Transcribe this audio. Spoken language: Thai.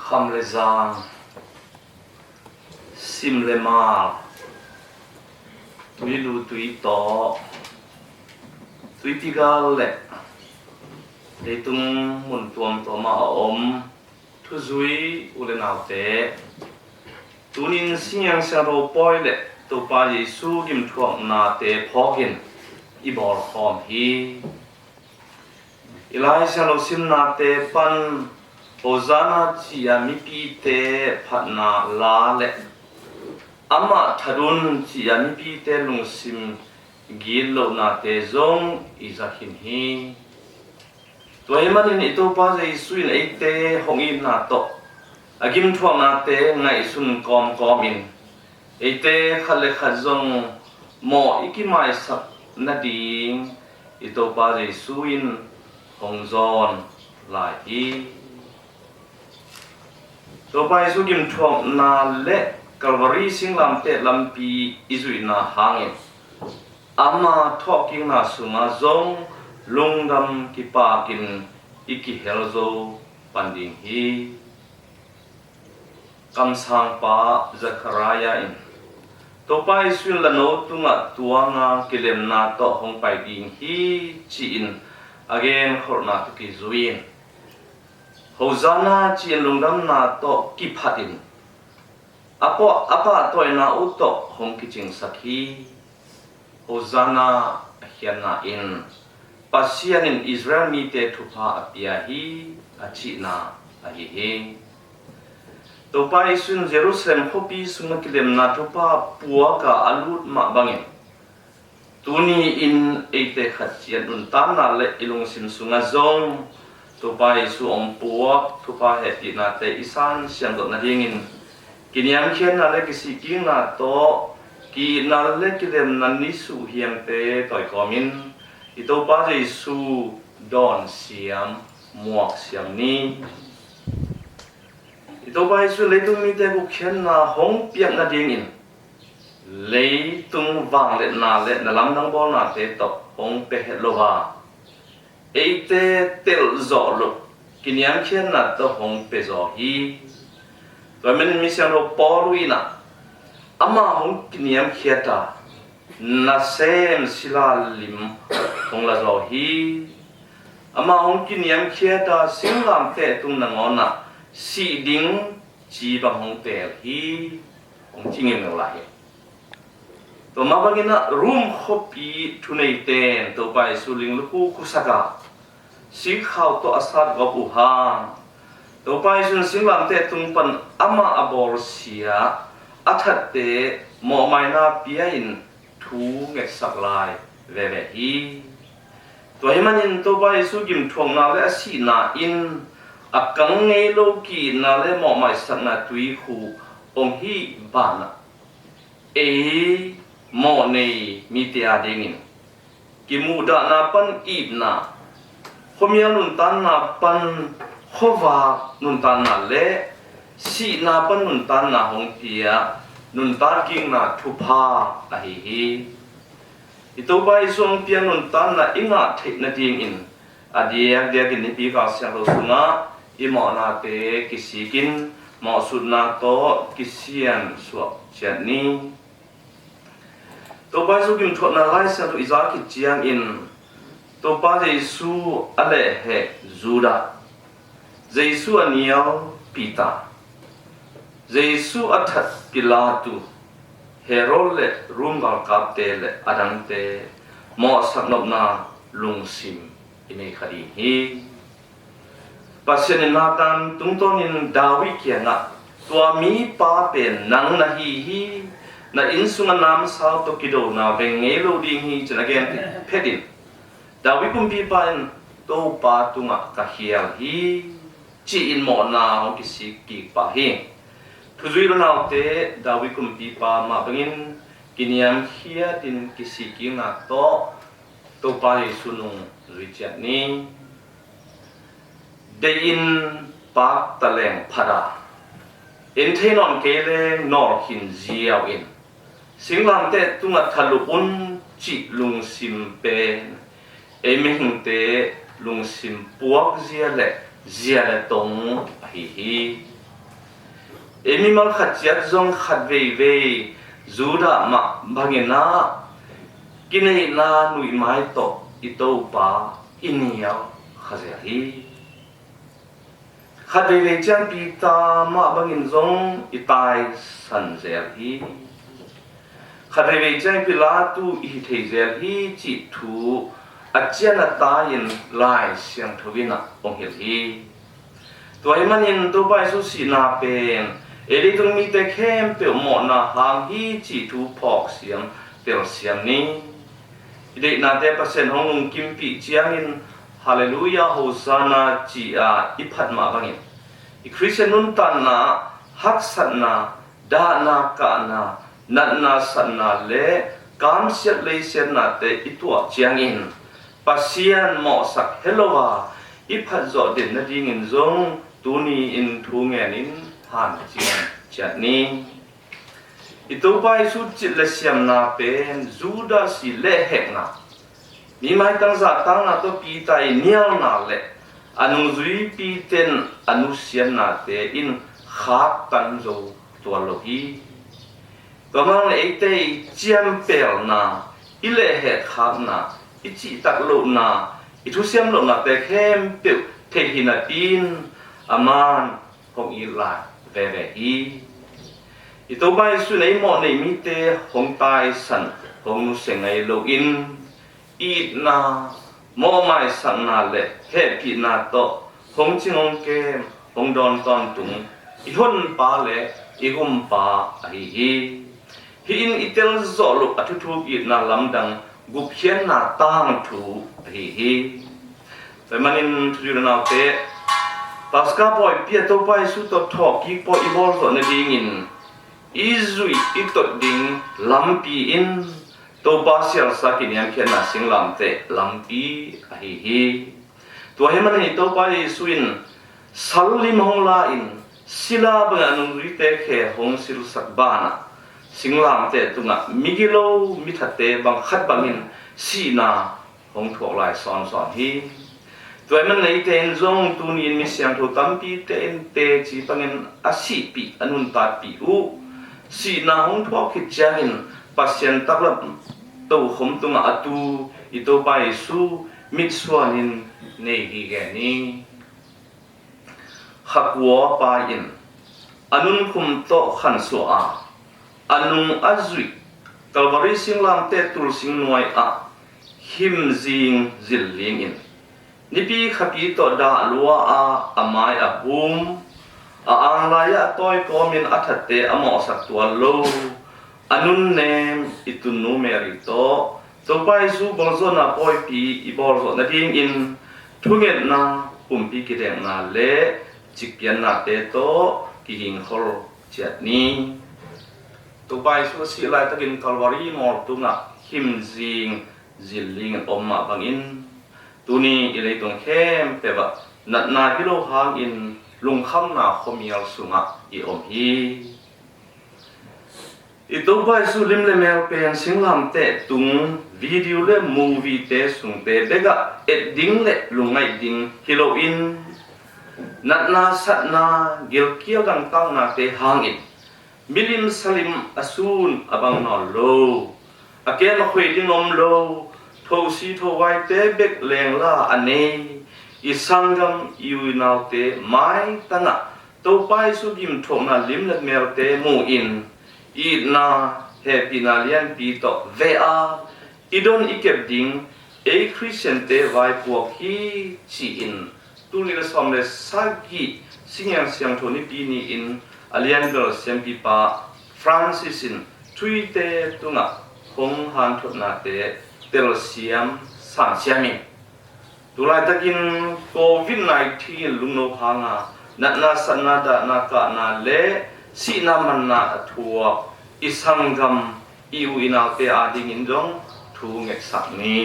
kham le zang sim le ma tui lu tui to tui tigal le để tung mun tuam to ma om thu zui ule nào te tunin siang sa ro poi le to pa Yesu kim thuam na te phokin ibor khom hi ilai sa lo sim na te pan Hosanna chia mi pi te phatna la le ama thadun chia mi pi te lung sim gil lo na te zong izakhin hi toy manin ito pa Yesu in ate hongin na to agim thuam na te ngai sun kom kom in ate khale khazong mo ikimai sak na ding ito pa Yesu in hongzon lai hi to pa Yesu kim thuam na le Calvary singlam te lampi izui na hangin ama thoking na sunga zong lungdam ki pakin iki helzo panding hi kamsang pa Zachariah in to pa Yesu lano tunga tuanga kilem na to hong pai ding hi chi in again khorna to ki zuin Hosanna chi lungdam na to ki phatin apa toy na uto hong ki ching sakhi Hosanna hiana in pasian in Israel mi te thupa apia hi achi na ahi he to pa Yesu Jerusalem khopi sunga kilem na thupa puaka alut ma bangin tuni in ate khachian un tam na le ilung sim sunga zong to pa Yesu om puak thupa heti na te isan siang dot na dingin kiniam khen na le kisi king na to ki na le kilem na nisu hiam te toy komin ito pa Yesu don siam muak siam ni ito pa Yesu leitung mi te bu khen na hong piak na dingin leitung wang le na lam dang bol na te to hong pe het lo wa eite tel zo lo kiniam khen na to hong pe zo hi to men mi siang ro poruina ama hong kiniam khiata na sem sila lim hong la zo hi ama hong kiniam khiata singlam te tung na ngona si ding chi ba hong te hi hong chingem no la hi to ma bagina room khopi thunei ten to pai suling lu ku kusaka si khau to asat go bu ha to pai sun singlam te tung pan ama abor sia athat te mo mai na pia in thu nge sak lai ve ve hi to himanin to pai su gim thong na le asi na in akang nge lo ki na le mo mai sak na tui khu ong hi ba na e mo nei mi te a dingin ki mu da na pan ib na khomia nun tan na pan khowa nun tan na le si na pan nun tan na hong pia nun tan king na thupa a hi hi ito bai song pia nun tan na inga thek na ding in adia dia kin pi ka sia lo sunga i mo na te kisikin mo sud na to kisian suak chat ni to bai su kim thot na lai sa to izaki chiang in to pa Yesu ale he Juda Yesu aniao pita Yesu athat Pilatu Herod le rumgal kapte le adangte mo saknop na lungsim ini khadi hi pasien natan tungtonin Dawi kianga tua mi pa pen nang na hi na insunga nam sao to kido na vengelo ding hi chanagen pedin Dawi kumpi pan to pa tunga kahial hi chi in mo na ho kisi ki pa hi thuzui lo nau te Dawi kumpi pa ma bangin kiniam khia tin kisi ki na to pa Yesu nung richat ni de in pa taleng phada in thainon kele nor hin ziaw in singlam te tunga thalu un chi lung sim pen emeng te lung sim puak zia le เจียเลตงฮีเอมิมัลขัดจัดจงขัดเวจูดามาบังเงินากินเอนาหนุ่ยไม้ตกอิโตปาอินเนียวขัดเจียฮีขัดเวจังปีตามาบังเงินจงอิตายสันเจียฮีขัดเวจังพิลาตูอิเทเจียฮีจิตูอาเจียนตายินลายเสียงทวินะองเฮลีตัวมันยินตัวไปสุสีนาเป็นเอริตรงมีแต่เข้มเปียวหมอนาหางฮีจีทูพอกเสียงเปียวเสียงนี้เด็กนาแต่เปอร์เซ็นต์ของลุงกิมปีเจียงินฮาเลลูยาโฮซานาจีอาอิพัดมาบังอินอีคริสเตียนนุนตันนาฮักสันนาดานากานานันนาสันนาเลกามเสียเลยเสียนาแต่อิตัวเจียงินปัสยานหมอสักเฮโลวาอิพัดจอดเด่นนาดีเงินจงตัวนี้อินทูเงินินผ่านเจียนจัดนี้อิตัวไปสุดจิตเลเซียมนาเป็นจูดาสิเลเหกนามีไม้ตั้งจากตั้งนาตัวปีไตเนียลนาเลอนุจุยปีเต็นอนุเสียนนาเตอินขาดตันโจตัวโลกีตัวมันเอเตเจียมเปลนาอิเลเหกขาดนาอิจิตักโลนาอิทุเสียมโลนาแต่เข้มเปียวเทหินาอินอามานของอิลาเวเวฮีอิตัวใบสุนัยหมอในมิเตของตายสันของนุเสงไอโลอินอีนาหมอไม่สันนาเลเฮปีนาโตของจิงองเกมของดอนตอนตุงอิหุนปาเลอิกุมปาไอฮีฮิอินอิเตลโซลุอัตุทุกินาลำดังกุเพียนนาตั้งถูฮีแต่มันอินทุจริตนาเตปัสกาปอยเปียตัวไปสุดตัวทอกกิปอยอีบอลส่วนดิ่งอินอิจุยอีตัวดิ่งลำปีอินตัวบาเซียลสักินยังเขียนนาสิงลำเตลำปีฮีตัวเฮมันนี่ตัวไปสุอินสัลลิมฮงลาอินศิลาบังอนุริเตเคฮงสิรุสักบานะสิงลามเตตุงะมิกิโลมิทัดเตบังขัดบังอินสีนาหงถูกลายสอนฮีตัวมันในเตนจงตูนีนมิเสียงถูกตั้มปีเตนเตจีบังอินอาศิปีอนุนตาปีอุสีนาหงถูกขิดจังอินปัสยันตักลับตัวขมตุงะอตูอิโตไปสู่มิสวานินในฮีแกนีขักวัวปาอินอนุนคุมโตขันสัวอานุอาจุยตลบริสิงลามเตตุลสิงนวยอะหิมจิงจิลลิงอินนิปีขับยีตดาลัวอาไมายบุมอังลายะต้อยก็มินอัฐเตอมอสักตัวโลอนุนเนมอิตุนูเมริโตตัวไปสู่บอลโซนาปอยปีอีบอลโซนาดิ่งอินทุเกตนาปุ่มปีกิเดงนาเลจิกยันนาเตโตกิหิงฮอลเจ็ดนี้ตัวไปสู่สิไลตะกินคาลวารีมอลตุงะหิมจิงจิลลิงอมมาบังอินตัวนี้อิเลตุงเข้มเปบะนัดนากิโลหางอินลุงคำนาคมีอัลสุงะอีอมฮีอีตัวไปสู่ลิมเลเมลเป็นสิงลำเตะตุงวิดีโอเล่มูวีเตะสุงเตะเด็กเอ็ดดิ้งเล่ลุงไอดิ้งฮิโลอินนัดนาสัตนาเกลเกียวกังตังนาเตะหางอินมิลิมสลิมอสูนอบังนอโลอาเกนคุยดิ้งอมโลโทซีโทไวเตะเบกเลงลาอันเนอิสังกัมยูนาเตะไม้ตั้งะตัวไปสู่กิมทงนาลิมเลเมลเตะมูอินอีนาเฮปินาเลียนปีโตเวอาอีดอนอีเก็บดิ้งเอคริสเตียนเตไวพวกฮีจีอินตุลิลสอมเลสักกีสิ่งยังเสียงโทนิปีนีอินอาเลียนเบลเซมปิปาฟรานซิสินทุยเตตุงะคงฮันทุนาเตเตลเซียมสังเซียมิตุลาตะกินโควิด-19ลุงโนพังานัดนาสันนาดานากานาเลสีนามันนาทัวอิสังกัมอิวอินาเตอาดิงินจงทูเงกสักนี้